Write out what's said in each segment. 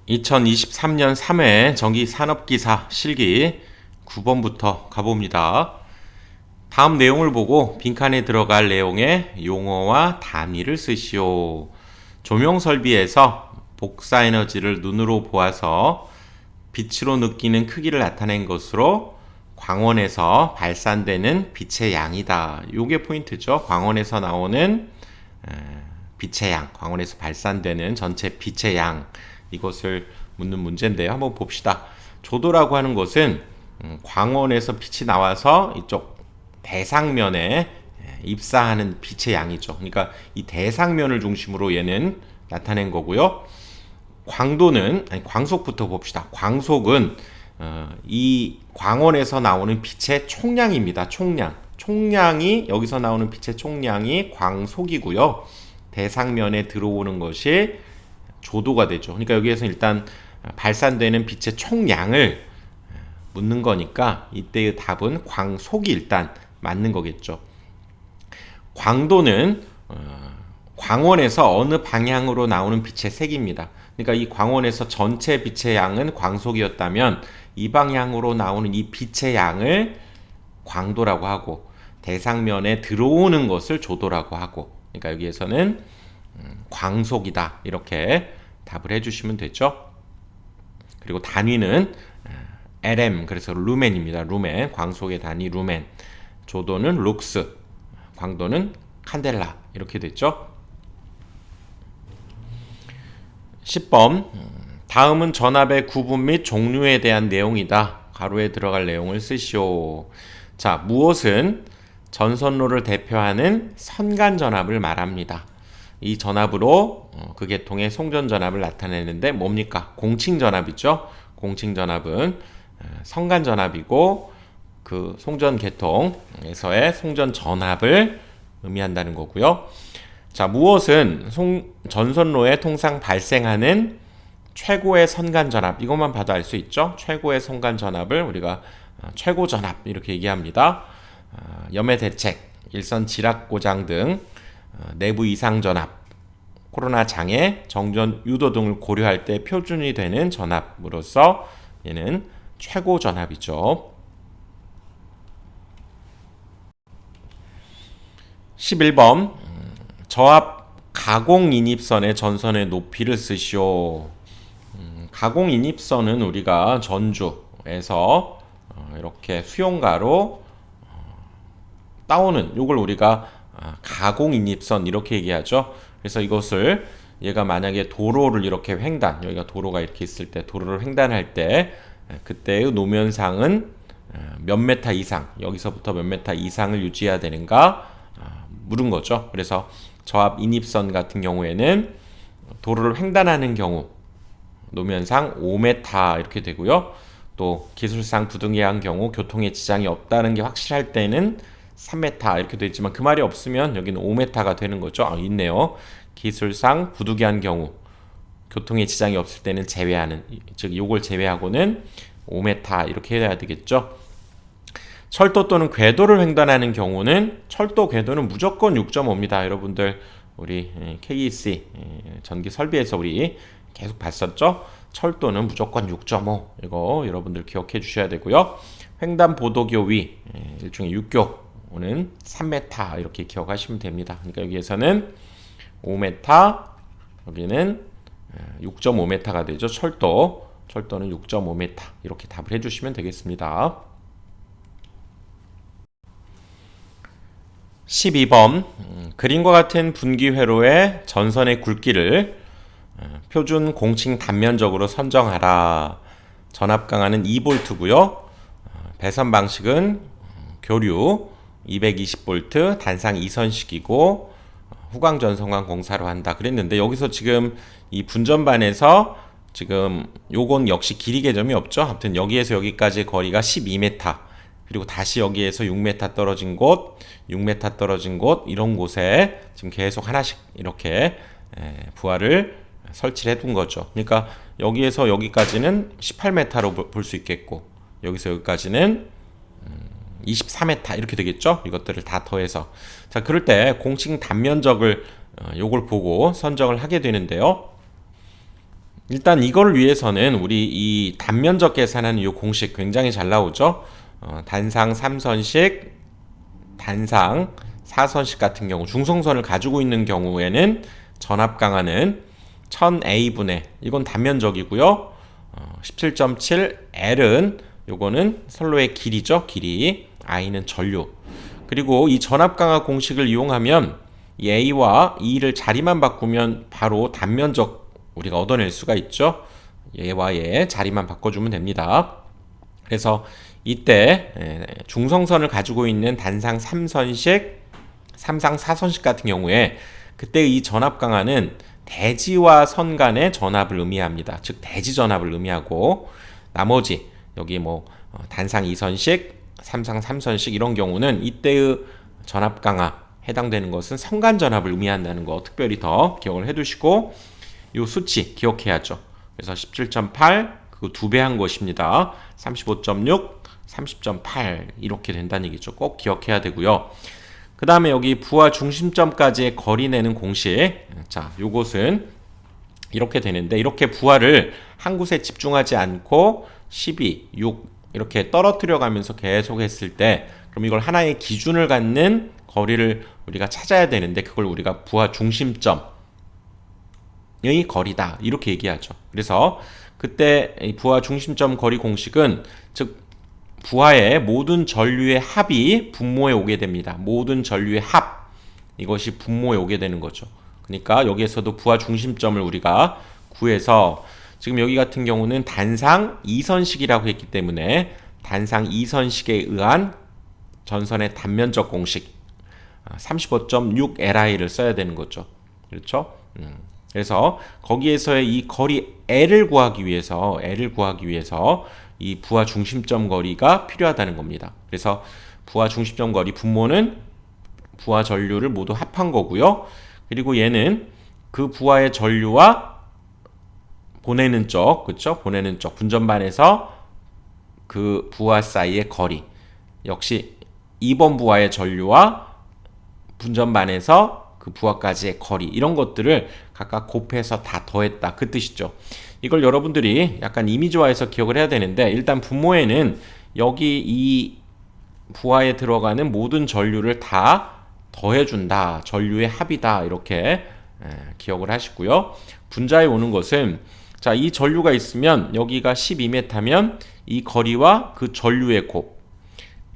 2023년 3회 전기산업기사 실기 9번부터 가봅니다. 다음 내용을 보고 빈칸에 들어갈 내용의 용어와 단위를 쓰시오. 조명설비에서 복사에너지를 눈으로 보아서 빛으로 느끼는 크기를 나타낸 것으로 광원에서 발산되는 빛의 양이다. 요게 포인트죠. 광원에서 나오는 빛의 양, 광원에서 발산되는 전체 빛의 양, 이것을 묻는 문제인데요. 한번 봅시다. 조도라고 하는 것은 광원에서 빛이 나와서 이쪽 대상면에 입사하는 빛의 양이죠. 그러니까 이 대상면을 중심으로 얘는 나타낸 거고요. 광속부터 봅시다. 광속은 이 광원에서 나오는 빛의 총량입니다. 총량이 여기서 나오는 빛의 총량이 광속이고요. 대상면에 들어오는 것이 조도가 되죠. 그러니까 여기에서 일단 발산되는 빛의 총량을 묻는 거니까 이때의 답은 광속이 일단 맞는 거겠죠. 광도는 광원에서 어느 방향으로 나오는 빛의 색입니다. 그러니까 이 광원에서 전체 빛의 양은 광속이었다면 이 방향으로 나오는 이 빛의 양을 광도라고 하고 대상면에 들어오는 것을 조도라고 하고, 그러니까 여기에서는 광속이다 이렇게 답을 해주시면 되죠. 그리고 단위는 LM, 그래서 루멘입니다. 루멘, 광속의 단위 루멘. 조도는 룩스, 광도는 칸델라 이렇게 됐죠. 10번 다음은 전압의 구분 및 종류에 대한 내용이다. 가로에 들어갈 내용을 쓰시오. 자, 무엇은 전선로를 대표하는 선간전압을 말합니다. 이 전압으로 그 계통의 송전전압을 나타내는데 뭡니까? 공칭전압이죠. 공칭전압은 선간전압이고 그 송전계통에서의 송전전압을 의미한다는 거고요. 자, 무엇은 전선로에 통상 발생하는 최고의 선간전압, 이것만 봐도 알 수 있죠. 최고의 선간전압을 우리가 최고전압 이렇게 얘기합니다. 염해대책, 일선 지락고장 등 내부 이상 전압, 코로나 장애, 정전 유도 등을 고려할 때 표준이 되는 전압으로서 얘는 최고 전압이죠. 11번 저압 가공인입선의 전선의 높이를 쓰시오. 가공인입선은 우리가 전주에서 이렇게 수용가로 따오는 요걸 우리가 가공인입선 이렇게 얘기하죠. 그래서 이것을 얘가 만약에 도로를 이렇게 횡단, 여기가 도로가 이렇게 있을 때 도로를 횡단할 때 그때의 노면상은 몇 메타 이상, 여기서부터 몇 메타 이상을 유지해야 되는가 물은 거죠. 그래서 저압 인입선 같은 경우에는 도로를 횡단하는 경우 노면상 5m 이렇게 되고요. 또 기술상 부득이한 경우 교통에 지장이 없다는 게 확실할 때는 3m 이렇게 되지만 그 말이 없으면 여기는 5m가 되는 거죠. 있네요. 기술상 부득이한 경우 교통에 지장이 없을 때는 제외하는, 즉 요걸 제외하고는 5m 이렇게 해야 되겠죠. 철도 또는 궤도를 횡단하는 경우는 철도 궤도는 무조건 6.5입니다. 여러분들 우리 KEC 전기 설비에서 우리 계속 봤었죠. 철도는 무조건 6.5, 이거 여러분들 기억해 주셔야 되고요. 횡단 보도교 위 일종의 육교는 3m 이렇게 기억하시면 됩니다. 그러니까 여기에서는 5m, 여기는 6.5m가 되죠. 철도는 6.5m 이렇게 답을 해주시면 되겠습니다. 12번 그림과 같은 분기회로의 전선의 굵기를 표준 공칭 단면적으로 선정하라. 전압 강하는 2V고요. 배선 방식은 교류 220V 단상 2선식이고 후광 전선광 공사로 한다 그랬는데, 여기서 지금 이 분전반에서 지금 요건 역시 길이 개점이 없죠. 아무튼 여기에서 여기까지 거리가 12m, 그리고 다시 여기에서 6m 떨어진 곳, 6m 떨어진 곳, 이런 곳에 지금 계속 하나씩 이렇게 부하를 설치를 해둔 거죠. 그러니까 여기에서 여기까지는 18m로 볼 수 있겠고, 여기서 여기까지는 24m 이렇게 되겠죠. 이것들을 다 더해서. 자, 그럴 때 공칭 단면적을 요걸 보고 선정을 하게 되는데요. 일단 이걸 위해서는 우리 이 단면적 계산하는 이 공식 굉장히 잘 나오죠. 단상 3선식, 단상 4선식 같은 경우 중성선을 가지고 있는 경우에는 전압 강하는 1000A분의 이건 단면적이고요. 17.7 L은 요거는 선로의 길이죠. 길이. I는 전류. 그리고 이 전압 강화 공식을 이용하면 이 A와 E를 자리만 바꾸면 바로 단면적 우리가 얻어낼 수가 있죠. 얘와 얘 자리만 바꿔주면 됩니다. 그래서 이때 중성선을 가지고 있는 단상 3선식, 삼상 4선식 같은 경우에 그때 이 전압 강화는 대지와 선 간의 전압을 의미합니다. 즉 대지 전압을 의미하고 나머지 여기 뭐 단상 2선식, 삼상 3선식 이런 경우는 이때의 전압 강화 해당되는 것은 선간 전압을 의미한다는 거 특별히 더 기억을 해두시고 이 수치 기억해야죠. 그래서 17.8 그 2배 한 것입니다. 35.6, 30.8 이렇게 된다는 얘기죠. 꼭 기억해야 되고요. 그 다음에 여기 부하 중심점까지의 거리 내는 공식. 자, 요것은 이렇게 되는데 이렇게 부하를 한 곳에 집중하지 않고 12, 6 이렇게 떨어뜨려 가면서 계속 했을 때 그럼 이걸 하나의 기준을 갖는 거리를 우리가 찾아야 되는데 그걸 우리가 부하 중심점의 거리다 이렇게 얘기하죠. 그래서 그때 이 부하 중심점 거리 공식은 즉 부하의 모든 전류의 합이 분모에 오게 됩니다. 모든 전류의 합 이것이 분모에 오게 되는 거죠. 그러니까 여기에서도 부하 중심점을 우리가 구해서 지금 여기 같은 경우는 단상 2선식이라고 했기 때문에 단상 2선식에 의한 전선의 단면적 공식 35.6 Li를 써야 되는 거죠. 그렇죠? 그래서 거기에서의 이 거리 L을 구하기 위해서 이 부하 중심점 거리가 필요하다는 겁니다. 그래서 부하 중심점 거리 분모는 부하 전류를 모두 합한 거고요. 그리고 얘는 그 부하의 전류와 보내는 쪽, 그렇죠? 보내는 쪽 분전반에서 그 부하 사이의 거리 역시 2번 부하의 전류와 분전반에서 그 부하까지의 거리 이런 것들을 각각 곱해서 다 더했다 그 뜻이죠. 이걸 여러분들이 약간 이미지화해서 기억을 해야 되는데 일단 분모에는 여기 이 부하에 들어가는 모든 전류를 다 더해준다. 전류의 합이다. 이렇게 기억을 하시고요. 분자에 오는 것은 자, 이 전류가 있으면 여기가 12m면 이 거리와 그 전류의 곱.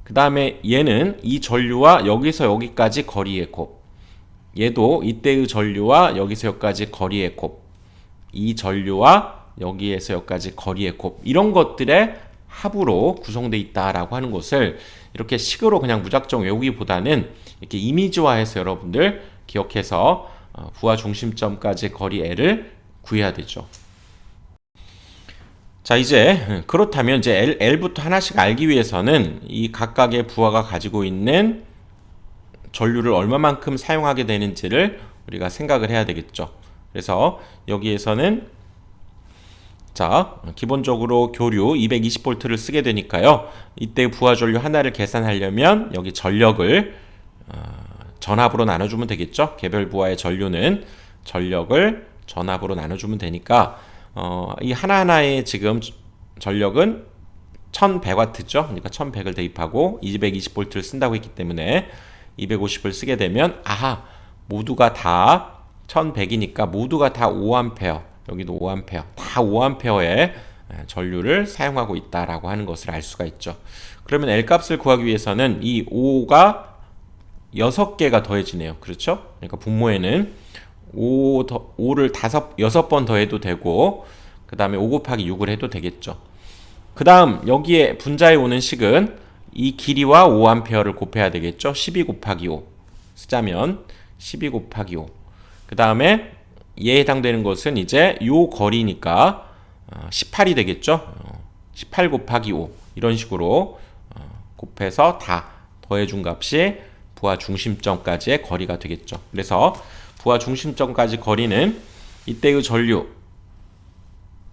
그 다음에 얘는 이 전류와 여기서 여기까지 거리의 곱. 얘도 이때의 전류와 여기서 여기까지 거리의 곱. 이 전류와 여기에서 여기까지 거리의 곱. 이런 것들의 합으로 구성되어 있다라고 하는 것을 이렇게 식으로 그냥 무작정 외우기보다는 이렇게 이미지화해서 여러분들 기억해서 부하 중심점까지 거리 L을 구해야 되죠. 자, 이제 그렇다면 이제 L부터 하나씩 알기 위해서는 이 각각의 부하가 가지고 있는 전류를 얼마만큼 사용하게 되는지를 우리가 생각을 해야 되겠죠. 그래서 여기에서는 자, 기본적으로 교류 220V를 쓰게 되니까요. 이때 부하 전류 하나를 계산하려면 여기 전력을 전압으로 나눠주면 되겠죠. 개별 부하의 전류는 전력을 전압으로 나눠주면 되니까 이 하나하나의 지금 전력은 1100W죠. 그러니까 1100을 대입하고 220V를 쓴다고 했기 때문에 250을 쓰게 되면 아하 모두가 다 1100이니까 모두가 다 5A 여기도 5A 다 5A의 전류를 사용하고 있다라고 하는 것을 알 수가 있죠. 그러면 L값을 구하기 위해서는 이 5가 6개가 더해지네요. 그렇죠? 그러니까 분모에는 5를 6번 더해도 되고 그 다음에 5 곱하기 6을 해도 되겠죠. 그 다음 여기에 분자에 오는 식은 이 길이와 5A를 곱해야 되겠죠. 12 곱하기 5 쓰자면 12 곱하기 5 그 다음에 얘에 해당되는 것은 이제 요 거리니까 18이 되겠죠. 18 곱하기 5 이런 식으로 곱해서 다 더해준 값이 부하 중심점까지의 거리가 되겠죠. 그래서 부하 중심점까지 거리는 이때의 전류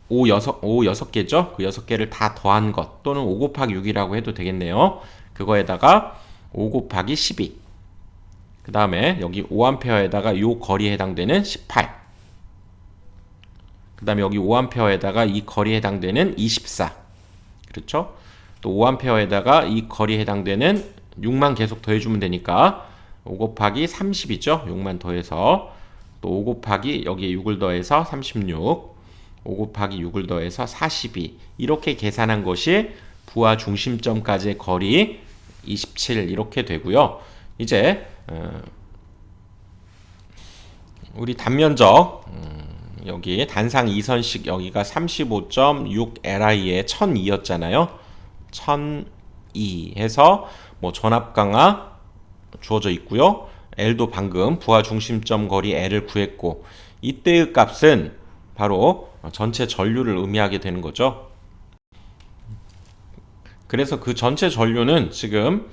5 6개죠. 그 6개를 다 더한 것 또는 5 곱하기 6이라고 해도 되겠네요. 그거에다가 5 곱하기 12 그 다음에 여기 5A에다가 요 거리에 해당되는 18 그 다음에 여기 5A에다가 이 거리에 해당되는 24. 그렇죠? 또 5A에다가 이 거리에 해당되는 6만 계속 더해주면 되니까 5 곱하기 30이죠. 6만 더해서 또 5 곱하기 여기에 6을 더해서 36, 5 곱하기 6을 더해서 42. 이렇게 계산한 것이 부하 중심점까지의 거리 27 이렇게 되고요. 이제 우리 단면적 여기 단상 2선식 여기가 35.6li에 1002였잖아요. 1002 해서 뭐 전압 강하 주어져 있고요. L도 방금 부하 중심점 거리 L을 구했고 이때의 값은 바로 전체 전류를 의미하게 되는 거죠. 그래서 그 전체 전류는 지금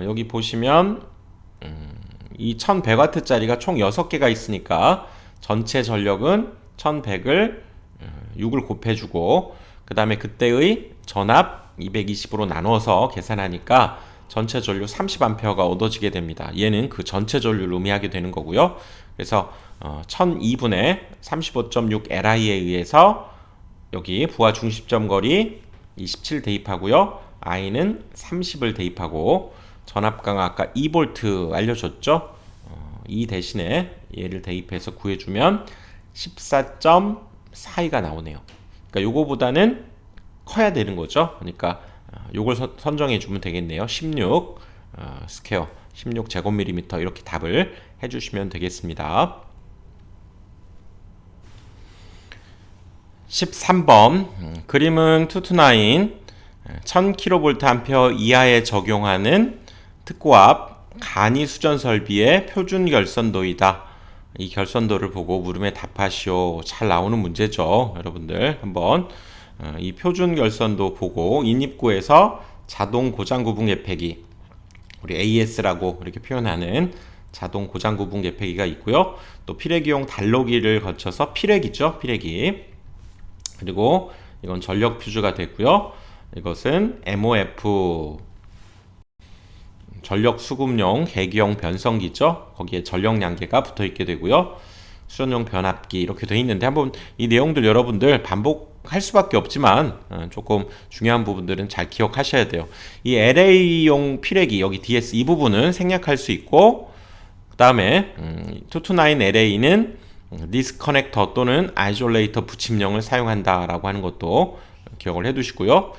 여기 보시면 이 1100W짜리가 총 6개가 있으니까 전체 전력은 1100을 6을 곱해주고 그 다음에 그때의 전압 220으로 나눠서 계산하니까 전체 전류 30A가 얻어지게 됩니다. 얘는 그 전체 전류를 의미하게 되는 거고요. 그래서 1002분의 35.6li에 의해서 여기 부하 중심점 거리 27 대입하고요. I는 30을 대입하고 전압 강하 아까 2V 알려줬죠? 이 대신에 얘를 대입해서 구해주면 14.42가 나오네요. 그러니까 요거보다는 커야 되는 거죠. 그러니까 요걸 선정해 주면 되겠네요. 16 스퀘어 16 제곱밀리미터 이렇게 답을 해주시면 되겠습니다. 13번 그림은 229 1000kVA 이하에 적용하는 특고압 간이 수전 설비의 표준 결선도이다. 이 결선도를 보고 물음에 답하시오. 잘 나오는 문제죠. 여러분들 한번 이 표준 결선도 보고 인입구에서 자동 고장 구분 개폐기 우리 AS라고 이렇게 표현하는 자동 고장 구분 개폐기가 있고요. 또 피레기용 달로기를 거쳐서 피레기죠. 피레기. 그리고 이건 전력 퓨즈가 되고요. 이것은 MOF 전력 수급용 계기형 변성기죠. 거기에 전력 양계가 붙어 있게 되고요. 수전용 변압기 이렇게 되어 있는데 한번 이 내용들 여러분들 반복할 수밖에 없지만 조금 중요한 부분들은 잘 기억하셔야 돼요. 이 LA용 피레기 여기 DS 이 부분은 생략할 수 있고 그 다음에 229 LA는 디스커넥터 또는 아이솔레이터 붙임령을 사용한다 라고 하는 것도 기억을 해 두시고요.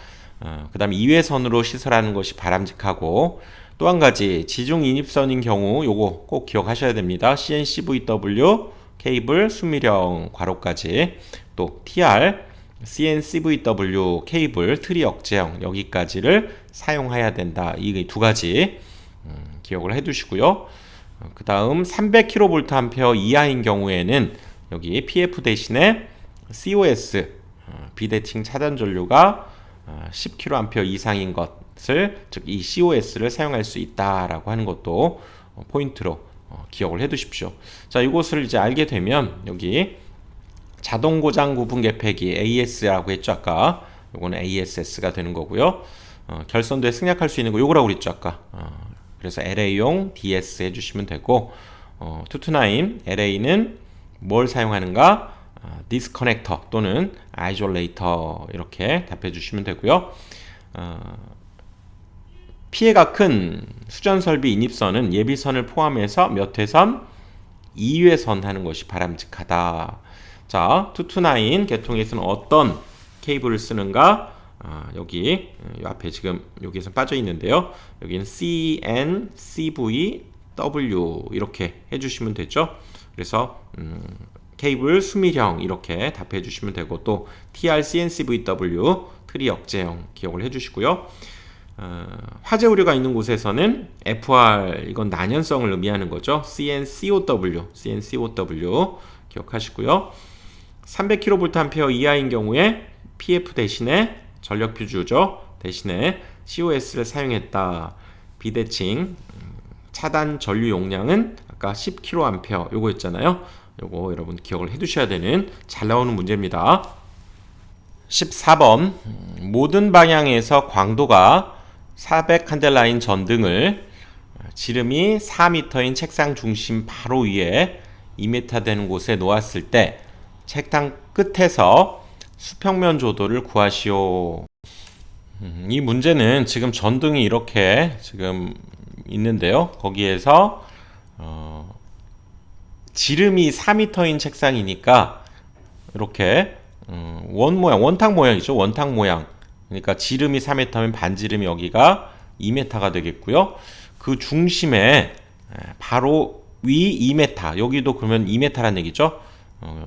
그 다음에 2회선으로 시설하는 것이 바람직하고 또 한 가지 지중 인입선인 경우 요거 꼭 기억하셔야 됩니다. CNCVW 케이블 수미령 괄호까지 또 TR CNCVW 케이블 트리 억제형 여기까지를 사용해야 된다. 이 두 가지 기억을 해 두시고요. 그 다음 300kVA 이하인 경우에는 여기 PF 대신에 COS 비대칭 차단 전류가 10kA 이상인 것을 즉 이 COS를 사용할 수 있다라고 하는 것도 포인트로 기억을 해 두십시오. 자, 이것을 이제 알게 되면 여기 자동 고장 구분 개폐기 AS라고 했죠. 아까 요거는 ASS가 되는 거고요. 결선도에 승낙할 수 있는 거 요거라고 그랬죠. 아까 그래서 LA용 DS 해주시면 되고 229 LA는 뭘 사용하는가? 디스커넥터 또는 아이솔레이터 이렇게 답해 주시면 되고요. 피해가 큰 수전설비 인입선은 예비선을 포함해서 몇 회선? 2회선 하는 것이 바람직하다. 자, 229 계통에서는 어떤 케이블을 쓰는가? 여기 앞에 지금 여기에서 빠져 있는데요. 여기는 CN, CV, W 이렇게 해주시면 되죠. 그래서 케이블 수밀형 이렇게 답해 주시면 되고 또 TR, CNCVW 트리 억제형 기억을 해주시고요. 화재 우려가 있는 곳에서는 FR 이건 난연성을 의미하는 거죠. CNCOW 기억하시고요. 300kVA 이하인 경우에 PF 대신에 전력 퓨즈죠. 대신에 COS를 사용했다. 비대칭 차단 전류 용량은 아까 10kA 요거였잖아요. 요거 여러분 기억을 해 두셔야 되는 잘 나오는 문제입니다. 14번 모든 방향에서 광도가 400 칸델라인 전등을 지름이 4m인 책상 중심 바로 위에 2m 되는 곳에 놓았을 때 책상 끝에서 수평면 조도를 구하시오. 이 문제는 지금 전등이 이렇게 지금 있는데요. 거기에서 지름이 4m인 책상이니까 이렇게 원 모양, 원탁 모양이죠. 원탁 모양. 그러니까 지름이 4m면 반지름이 여기가 2m가 되겠고요. 그 중심에 바로 위 2m, 여기도 그러면 2m란 얘기죠.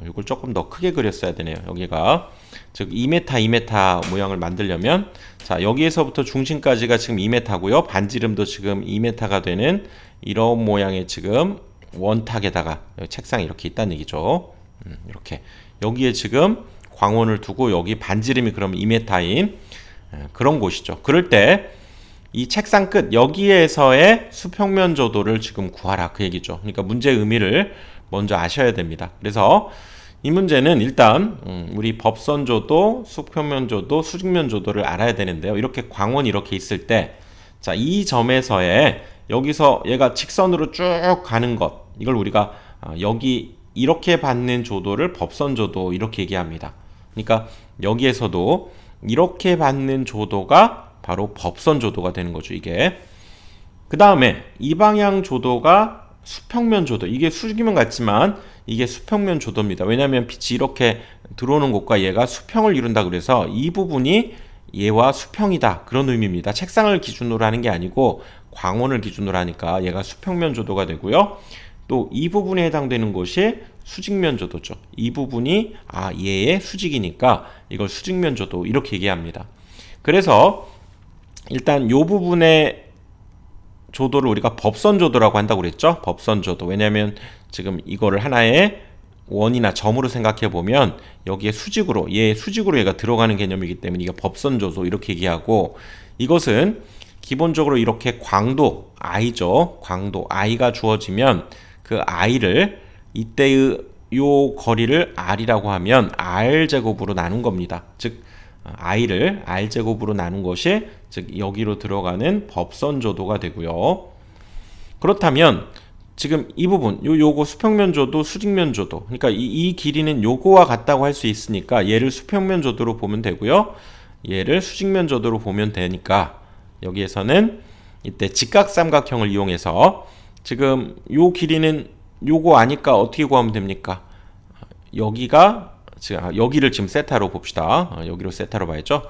이걸 조금 더 크게 그렸어야 되네요. 여기가 즉 2m, 2m 모양을 만들려면 자, 여기에서부터 중심까지가 지금 2m고요. 반지름도 지금 2m가 되는 이런 모양의 지금 원탁에다가 책상이 이렇게 있다는 얘기죠. 이렇게 여기에 지금 광원을 두고 여기 반지름이 그럼 2m인 그런 곳이죠. 그럴 때 이 책상 끝 여기에서의 수평면 조도를 지금 구하라 그 얘기죠. 그러니까 문제의 의미를 먼저 아셔야 됩니다. 그래서 이 문제는 일단 우리 법선 조도, 수평면 조도, 수직면 조도를 알아야 되는데요. 이렇게 광원이 이렇게 있을 때 자, 이 점에서의 여기서 얘가 직선으로 쭉 가는 것 이걸 우리가 여기 이렇게 받는 조도를 법선 조도 이렇게 얘기합니다. 그러니까 여기에서도 이렇게 받는 조도가 바로 법선 조도가 되는 거죠. 이게 그 다음에 이 방향 조도가 수평면 조도. 이게 수직이면 같지만 이게 수평면 조도입니다. 왜냐하면 빛이 이렇게 들어오는 곳과 얘가 수평을 이룬다 그래서 이 부분이 얘와 수평이다 그런 의미입니다. 책상을 기준으로 하는 게 아니고 광원을 기준으로 하니까 얘가 수평면 조도가 되고요. 또 이 부분에 해당되는 것이 수직면 조도죠. 이 부분이 얘의 수직이니까 이걸 수직면 조도 이렇게 얘기합니다. 그래서 일단 이 부분의 조도를 우리가 법선 조도라고 한다고 그랬죠. 법선 조도. 왜냐하면 지금 이거를 하나의 원이나 점으로 생각해 보면 여기에 수직으로 얘가 들어가는 개념이기 때문에 이게 법선 조도 이렇게 얘기하고 이것은 기본적으로 이렇게 광도 i죠. 광도 i가 주어지면 그 i를 이때의 요 거리를 r이라고 하면 r 제곱으로 나눈 겁니다. 즉 i를 r 제곱으로 나눈 것이 즉 여기로 들어가는 법선 조도가 되고요. 그렇다면 지금 이 부분 요거 수평면 조도, 수직면 조도. 그러니까 이 길이는 요거와 같다고 할 수 있으니까 얘를 수평면 조도로 보면 되고요. 얘를 수직면 조도로 보면 되니까 여기에서는 이때 직각삼각형을 이용해서 지금 요 길이는 요거 아니까 어떻게 구하면 됩니까? 여기를 지금 세타로 봅시다. 여기로 세타로 봐야죠.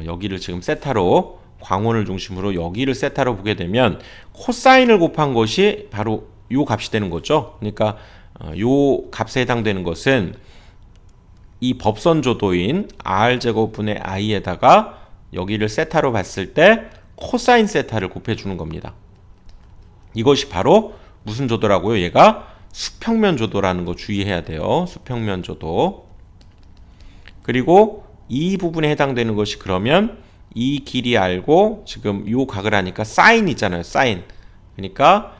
여기를 지금 세타로 광원을 중심으로 여기를 세타로 보게 되면 코사인을 곱한 것이 바로 요 값이 되는 거죠. 그러니까 요 값에 해당되는 것은 이 법선 조도인 r제곱분의 i에다가 여기를 세타로 봤을 때 코사인 세타를 곱해주는 겁니다. 이것이 바로 무슨 조도라고요? 얘가 수평면 조도라는 거 주의해야 돼요. 수평면 조도. 그리고 이 부분에 해당되는 것이 그러면 이 길이 알고 지금 요 각을 하니까 사인 있잖아요. 사인. 그러니까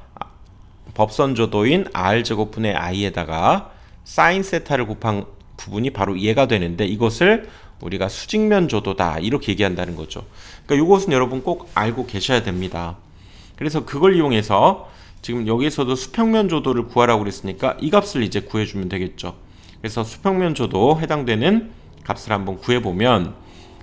법선 조도인 r제곱분의 i에다가 사인 세타를 곱한 부분이 바로 얘가 되는데 이것을 우리가 수직면 조도다 이렇게 얘기한다는 거죠. 그러니까 이것은 여러분 꼭 알고 계셔야 됩니다. 그래서 그걸 이용해서 지금 여기서도 수평면 조도를 구하라고 그랬으니까 이 값을 이제 구해주면 되겠죠. 그래서 수평면 조도 해당되는 값을 한번 구해보면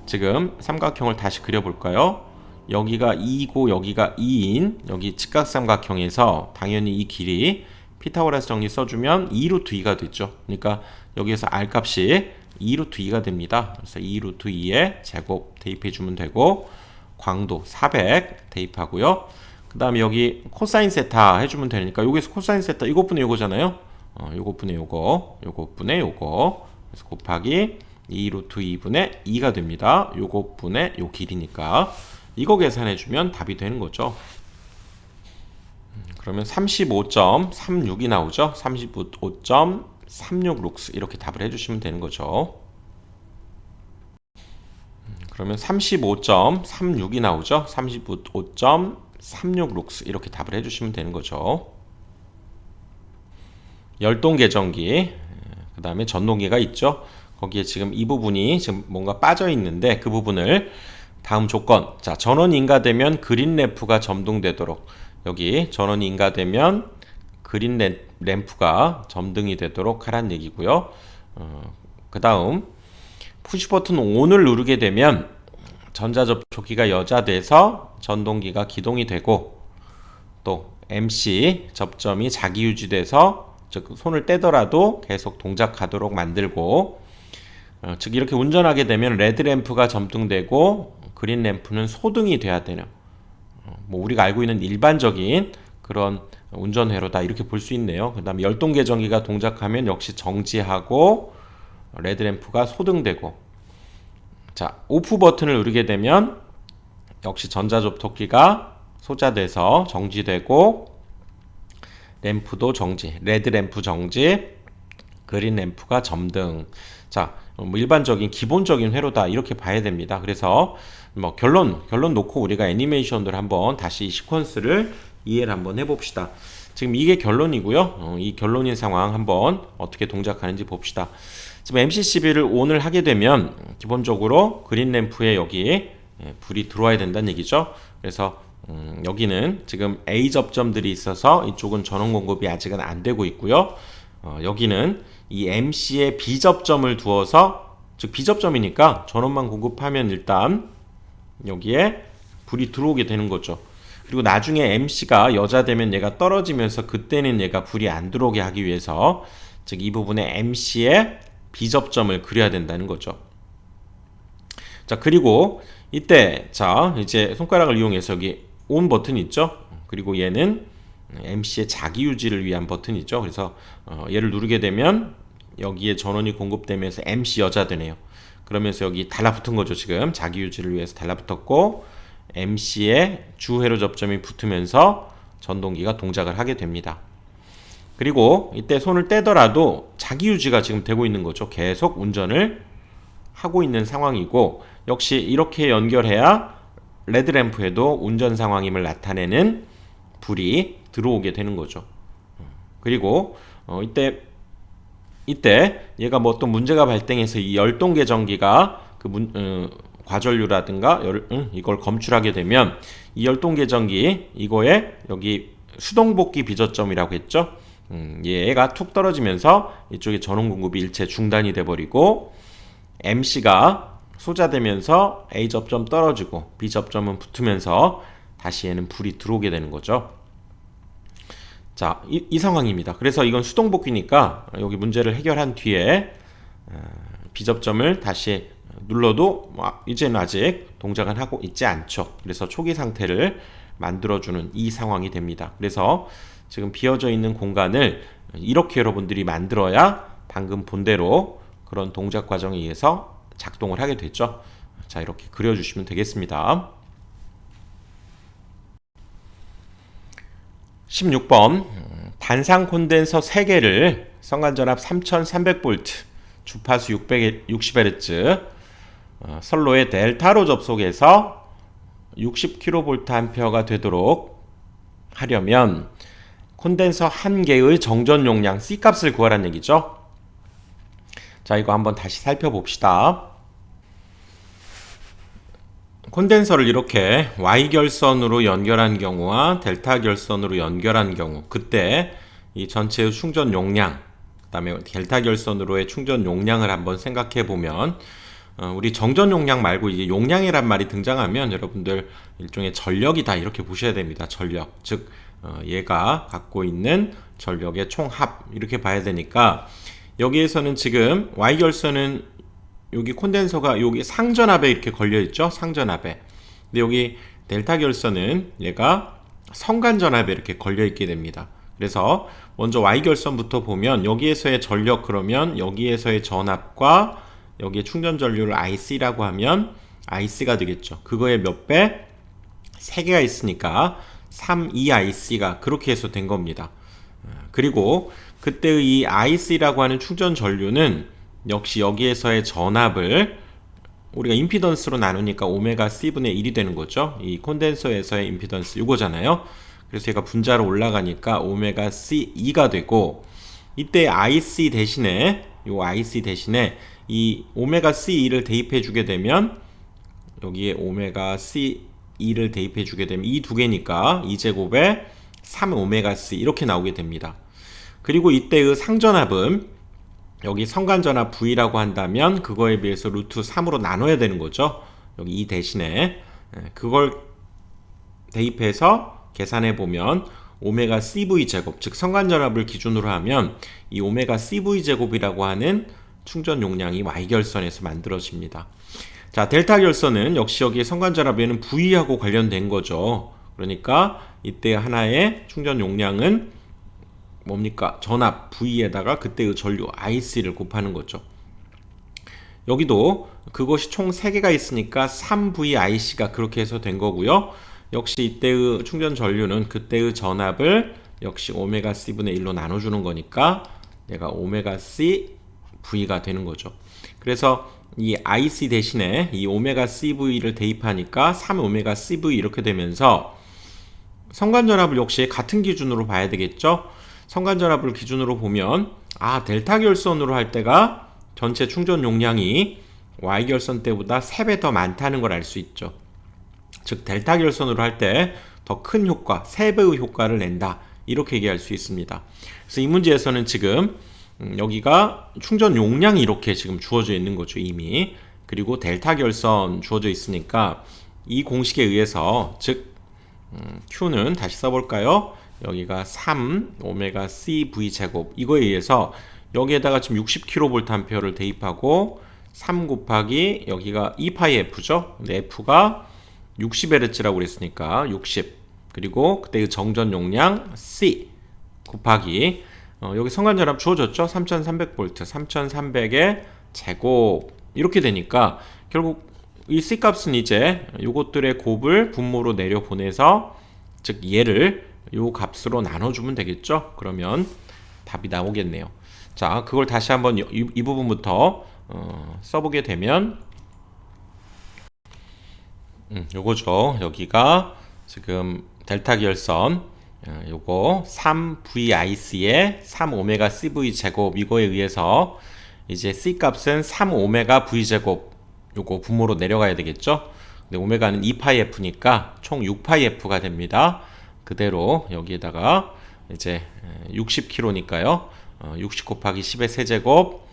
지금 삼각형을 다시 그려볼까요? 여기가 2이고 여기가 2인 여기 직각삼각형에서 당연히 이 길이 피타고라스 정리 써주면 2루트 2가 됐죠. 그러니까 여기에서 r 값이 2루트 2가 됩니다. 그래서 2루트 2에 제곱 대입해주면 되고 광도 400 대입하고요. 그 다음에 여기 코사인 세타 해주면 되니까 여기서 코사인 세타 이것분의 요거잖아요. 요것분의 요거 요것분의 요거 그래서 곱하기 2루트 2분의 2가 됩니다. 요것분의 요 길이니까 이거 계산해주면 답이 되는 거죠. 그러면 35.36이 나오죠. 35.36 룩스 이렇게 답을 해주시면 되는 거죠. 그러면 35.36이 나오죠. 35.36 룩스 이렇게 답을 해주시면 되는 거죠. 열동계전기 그 다음에 전동기가 있죠. 거기에 지금 이 부분이 지금 뭔가 빠져 있는데 그 부분을 다음 조건 자 전원이 인가되면 그린 램프가 점등되도록 여기 전원이 인가되면 그린 램프가 점등이 되도록 하란 얘기고요. 그 다음 푸시 버튼 ON을 누르게 되면 전자접촉기가 여자돼서 전동기가 기동이 되고, 또 MC 접점이 자기 유지돼서 즉 손을 떼더라도 계속 동작하도록 만들고, 즉 이렇게 운전하게 되면 레드 램프가 점등되고 그린 램프는 소등이 돼야 되는, 뭐 우리가 알고 있는 일반적인 그런 운전회로다 이렇게 볼 수 있네요. 그 다음에 열동 계정기가 동작하면 역시 정지하고 레드 램프가 소등되고, 자 오프 버튼을 누르게 되면 역시 전자접촉기가 소자돼서 정지되고 램프도 정지, 레드 램프 정지, 그린 램프가 점등. 자, 뭐 일반적인 기본적인 회로다 이렇게 봐야 됩니다. 그래서 뭐 결론 놓고 우리가 애니메이션들 한번 다시 이 시퀀스를 이해를 한번 해봅시다. 지금 이게 결론이고요. 이 결론인 상황 한번 어떻게 동작하는지 봅시다. 지금 MCCB를 ON을 하게 되면 기본적으로 그린 램프에 여기 불이 들어와야 된다는 얘기죠. 그래서 여기는 지금 A 접점들이 있어서 이쪽은 전원 공급이 아직은 안 되고 있고요. 여기는 이 MC에 B 접점을 두어서, 즉 B 접점이니까 전원만 공급하면 일단 여기에 불이 들어오게 되는 거죠. 그리고 나중에 MC가 여자 되면 얘가 떨어지면서 그때는 얘가 불이 안 들어오게 하기 위해서, 즉 이 부분에 MC에 B 접점을 그려야 된다는 거죠. 자, 그리고 이때 자 이제 손가락을 이용해서 여기 ON 버튼이 있죠. 그리고 얘는 MC의 자기 유지를 위한 버튼이죠. 그래서 얘를 누르게 되면 여기에 전원이 공급되면서 MC 여자 되네요. 그러면서 여기 달라붙은 거죠. 지금 자기 유지를 위해서 달라붙었고 MC의 주 회로 접점이 붙으면서 전동기가 동작을 하게 됩니다. 그리고 이때 손을 떼더라도 자기 유지가 지금 되고 있는 거죠. 계속 운전을 하고 있는 상황이고, 역시 이렇게 연결해야 레드 램프에도 운전 상황임을 나타내는 불이 들어오게 되는 거죠. 그리고 이때 얘가 뭐 어떤 문제가 발생해서 이 열동 계정기가 과전류라든가 이걸 검출하게 되면 이 열동 계정기 이거에 여기 수동복귀 비저점이라고 했죠. 얘가 툭 떨어지면서 이쪽에 전원 공급이 일체 중단이 돼 버리고 MC가 소자되면서 A 접점 떨어지고 B 접점은 붙으면서 다시 얘는 불이 들어오게 되는 거죠. 자, 이 상황입니다. 그래서 이건 수동복귀니까 여기 문제를 해결한 뒤에 B 접점을 다시 눌러도 이제는 아직 동작은 하고 있지 않죠. 그래서 초기 상태를 만들어주는 이 상황이 됩니다. 그래서 지금 비어져 있는 공간을 이렇게 여러분들이 만들어야 방금 본 대로 그런 동작 과정에 의해서 작동을 하게 됐죠. 자, 이렇게 그려주시면 되겠습니다. 16번 단상 콘덴서 3개를 성간전압 3300V 주파수 660Hz 선로에 델타로 접속해서 60kVA가 되도록 하려면 콘덴서 한 개의 정전 용량 C값을 구하라는 얘기죠. 자, 이거 한번 다시 살펴봅시다. 콘덴서를 이렇게 Y결선으로 연결한 경우와 델타 결선으로 연결한 경우, 그때 이 전체의 충전 용량, 그 다음에 델타 결선으로의 충전 용량을 한번 생각해 보면 우리 정전 용량 말고 이제 용량이란 말이 등장하면 여러분들 일종의 전력이다 이렇게 보셔야 됩니다. 전력, 즉 얘가 갖고 있는 전력의 총합 이렇게 봐야 되니까, 여기에서는 지금 Y결선은 여기 콘덴서가 여기 상전압에 이렇게 걸려있죠. 상전압에. 근데 여기 델타 결선은 얘가 성간전압에 이렇게 걸려있게 됩니다. 그래서 먼저 Y결선부터 보면 여기에서의 전력, 그러면 여기에서의 전압과 여기에 충전 전류를 IC라고 하면 IC가 되겠죠. 그거의 몇 배? 3개가 있으니까 32IC가 그렇게 해서 된 겁니다. 그리고 그때의 이 IC라고 하는 충전 전류는 역시 여기에서의 전압을 우리가 임피던스로 나누니까 오메가 C분의 1이 되는 거죠. 이 콘덴서에서의 임피던스 이거잖아요. 그래서 얘가 분자로 올라가니까 오메가 C2가 되고, 이때 IC 대신에 이 오메가 C2를 대입해 주게 되면 여기에 오메가 C2를 대입해 주게 되면 이 두 개니까 2제곱에 3 오메가 C 이렇게 나오게 됩니다. 그리고 이때의 상전압은 여기 성간전압 V라고 한다면 그거에 비해서 루트 3으로 나눠야 되는 거죠. 여기 이 대신에 그걸 대입해서 계산해 보면 오메가 CV 제곱, 즉 성간전압을 기준으로 하면 이 오메가 CV 제곱이라고 하는 충전 용량이 Y결선에서 만들어집니다. 자, 델타 결선은 역시 여기 성간전압에는 V하고 관련된 거죠. 그러니까 이때 하나의 충전 용량은 뭡니까? 전압 V에다가 그때의 전류 IC를 곱하는 거죠. 여기도 그것이 총 3개가 있으니까 3VIC가 그렇게 해서 된 거고요. 역시 이때의 충전 전류는 그때의 전압을 역시 오메가 C분의 1로 나눠주는 거니까 내가 오메가 C V가 되는 거죠. 그래서 이 IC 대신에 이 오메가 CV를 대입하니까 3오메가 CV 이렇게 되면서 성간전압을 역시 같은 기준으로 봐야 되겠죠. 성간전압을 기준으로 보면 델타 결선으로 할 때가 전체 충전 용량이 Y결선 때보다 3배 더 많다는 걸 알 수 있죠. 즉 델타 결선으로 할 때 더 큰 효과, 3배의 효과를 낸다. 이렇게 얘기할 수 있습니다. 그래서 이 문제에서는 지금 여기가 충전 용량이 이렇게 지금 주어져 있는 거죠, 이미. 그리고 델타 결선 주어져 있으니까 이 공식에 의해서, 즉 Q는 다시 써볼까요? 여기가 3 오메가 CV 제곱, 이거에 의해서 여기에다가 지금 60kVA를 대입하고 3 곱하기 여기가 2파이 F죠. 근데 F가 60Hz라고 그랬으니까 60, 그리고 그때의 정전 용량 C 곱하기 여기 성간전압 주어졌죠. 3300V, 3300의 제곱, 이렇게 되니까 결국 이 C 값은 이제 요것들의 곱을 분모로 내려보내서, 즉 얘를 요 값으로 나눠주면 되겠죠. 그러면 답이 나오겠네요. 자, 그걸 다시 한번 이 부분부터 써보게 되면 요거죠. 여기가 지금 델타 결선 요거 3VIC의 3오메가 CV 제곱, 이거에 의해서 이제 C 값은 3오메가 V 제곱 요거 분모로 내려가야 되겠죠. 근데 오메가는 2파이 F니까 총 6파이 F가 됩니다. 그대로 여기에다가 이제 60kg니까요. 60 곱하기 10의 세제곱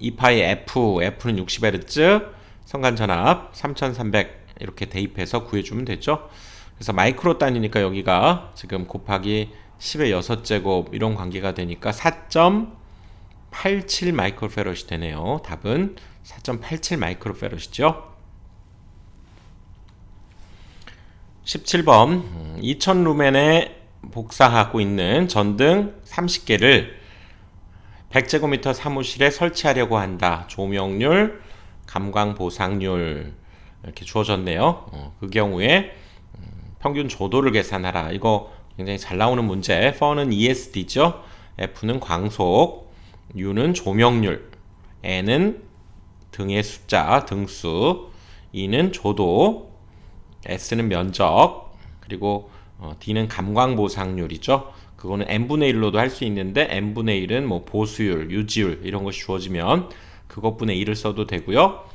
2파이 F는 60Hz, 성간전압 3300 이렇게 대입해서 구해주면 되죠. 그래서 마이크로 단위니까 여기가 지금 곱하기 10의 6제곱 이런 관계가 되니까 4.87 마이크로페럿이 되네요. 답은 4.87 마이크로페럿이죠. 17번 2000 루멘에 복사하고 있는 전등 30개를 100제곱미터 사무실에 설치하려고 한다. 조명률, 감광 보상률 이렇게 주어졌네요. 그 경우에 평균 조도를 계산하라. 이거 굉장히 잘 나오는 문제. F는 ESD죠. F는 광속, U는 조명률, N은 등의 숫자, 등수, E는 조도, S는 면적, 그리고 D는 감광 보상률이죠. 그거는 n분의 1로도 할 수 있는데 n분의 1은 뭐 보수율, 유지율 이런 것이 주어지면 그것분의 1을 써도 되고요.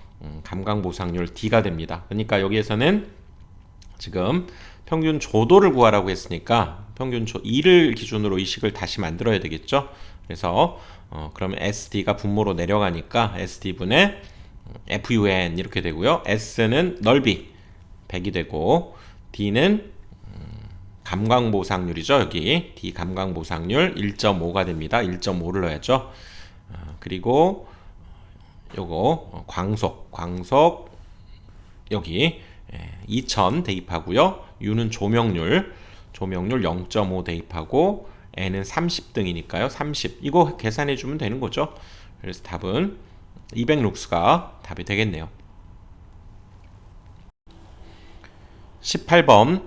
감광 보상률 D가 됩니다. 그러니까 여기에서는 지금 평균 조도를 구하라고 했으니까 평균 2를 기준으로 이 식을 다시 만들어야 되겠죠. 그래서 그러면 SD가 분모로 내려가니까 SD분의 FUN 이렇게 되고요. S는 넓이 100이 되고 D는 감광보상률이죠. 여기 D 감광보상률 1.5가 됩니다. 1.5를 넣어야죠. 그리고 요거 광속 여기 2000 대입하고요. U는 조명률 0.5 대입하고 N은 30등이니까요. 30 이거 계산해 주면 되는 거죠. 그래서 답은 200룩스가 답이 되겠네요. 18번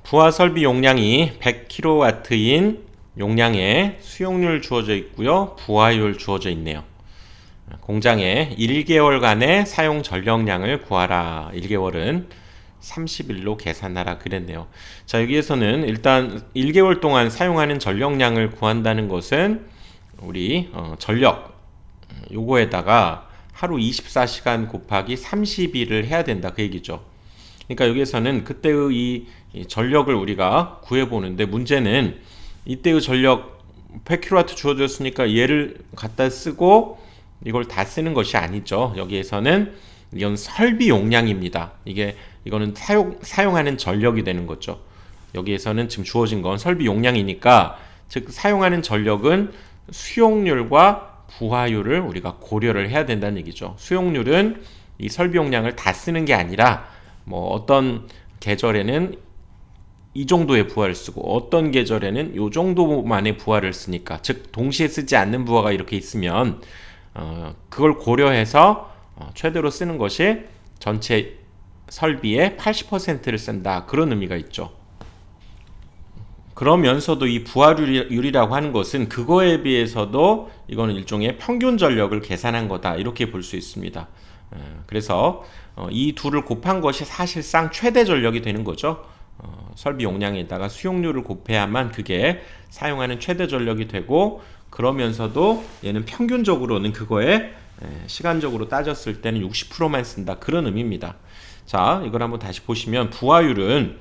부하 설비 용량이 100kW인 용량에 수용률 주어져 있고요. 부하율 주어져 있네요. 공장에 1개월간의 사용 전력량을 구하라. 1개월은 30일로 계산하라 그랬네요. 자, 여기에서는 일단 1개월 동안 사용하는 전력량을 구한다는 것은 우리 전력 요거에다가 하루 24시간 곱하기 30일을 해야 된다 그 얘기죠. 그러니까 여기에서는 그때의 이 전력을 우리가 구해보는데 문제는 이때의 전력 100kW 주어졌으니까 얘를 갖다 쓰고 이걸 다 쓰는 것이 아니죠. 여기에서는 이건 설비 용량입니다. 이거는 사용하는 전력이 되는 거죠. 여기에서는 지금 주어진 건 설비 용량이니까, 즉 사용하는 전력은 수용률과 부하율을 우리가 고려를 해야 된다는 얘기죠. 수용률은 이 설비 용량을 다 쓰는 게 아니라 뭐 어떤 계절에는 이 정도의 부하를 쓰고 어떤 계절에는 이 정도만의 부하를 쓰니까, 즉 동시에 쓰지 않는 부하가 이렇게 있으면 그걸 고려해서 최대로 쓰는 것이 전체 설비의 80%를 쓴다, 그런 의미가 있죠. 그러면서도 이 부하율이라고 하는 것은 그거에 비해서도 이거는 일종의 평균 전력을 계산한 거다, 이렇게 볼 수 있습니다. 그래서 이 둘을 곱한 것이 사실상 최대 전력이 되는 거죠. 설비 용량에다가 수용률을 곱해야만 그게 사용하는 최대 전력이 되고, 그러면서도 얘는 평균적으로는 그거에 시간적으로 따졌을 때는 60%만 쓴다, 그런 의미입니다. 자, 이걸 한번 다시 보시면 부하율은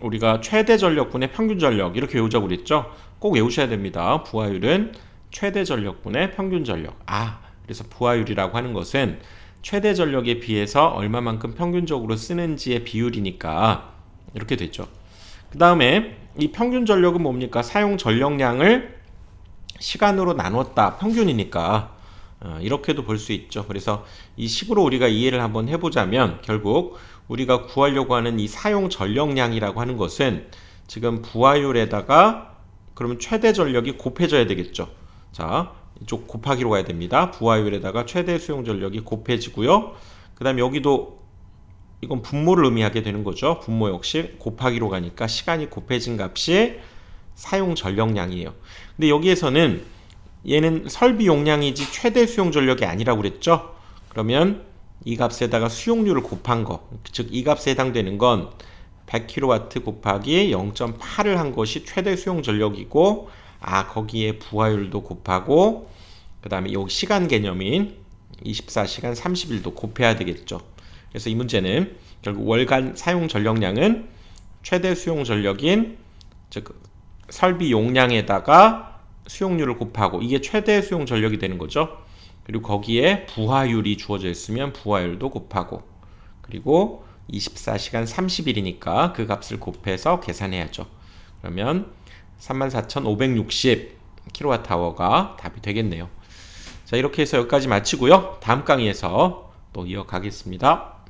우리가 최대 전력분의 평균 전력, 이렇게 외우자고 그랬죠. 꼭 외우셔야 됩니다. 부하율은 최대 전력분의 평균 전력. 그래서 부하율이라고 하는 것은 최대 전력에 비해서 얼마만큼 평균적으로 쓰는지의 비율이니까 이렇게 됐죠. 그 다음에 이 평균 전력은 뭡니까? 사용 전력량을 시간으로 나눴다, 평균이니까 이렇게도 볼 수 있죠. 그래서 이 식으로 우리가 이해를 한번 해보자면, 결국 우리가 구하려고 하는 이 사용 전력량이라고 하는 것은 지금 부하율에다가 그러면 최대 전력이 곱해져야 되겠죠. 자, 이쪽 곱하기로 가야 됩니다. 부하율에다가 최대 수용 전력이 곱해지고요. 그 다음에 여기도 이건 분모를 의미하게 되는 거죠. 분모 역시 곱하기로 가니까 시간이 곱해진 값이 사용 전력량이에요. 근데 여기에서는 얘는 설비 용량이지 최대 수용 전력이 아니라고 그랬죠. 그러면 이 값에다가 수용률을 곱한 거, 즉 이 값에 해당되는 건 100kW 곱하기 0.8을 한 것이 최대 수용 전력이고, 거기에 부하율도 곱하고, 그 다음에 여기 시간 개념인 24시간 30일도 곱해야 되겠죠. 그래서 이 문제는 결국 월간 사용 전력량은 최대 수용 전력인, 즉 설비 용량에다가 수용률을 곱하고, 이게 최대 수용 전력이 되는 거죠. 그리고 거기에 부하율이 주어져 있으면 부하율도 곱하고, 그리고 24시간 30일이니까 그 값을 곱해서 계산해야죠. 그러면 34,560kWh가 답이 되겠네요. 자, 이렇게 해서 여기까지 마치고요. 다음 강의에서 또 이어가겠습니다.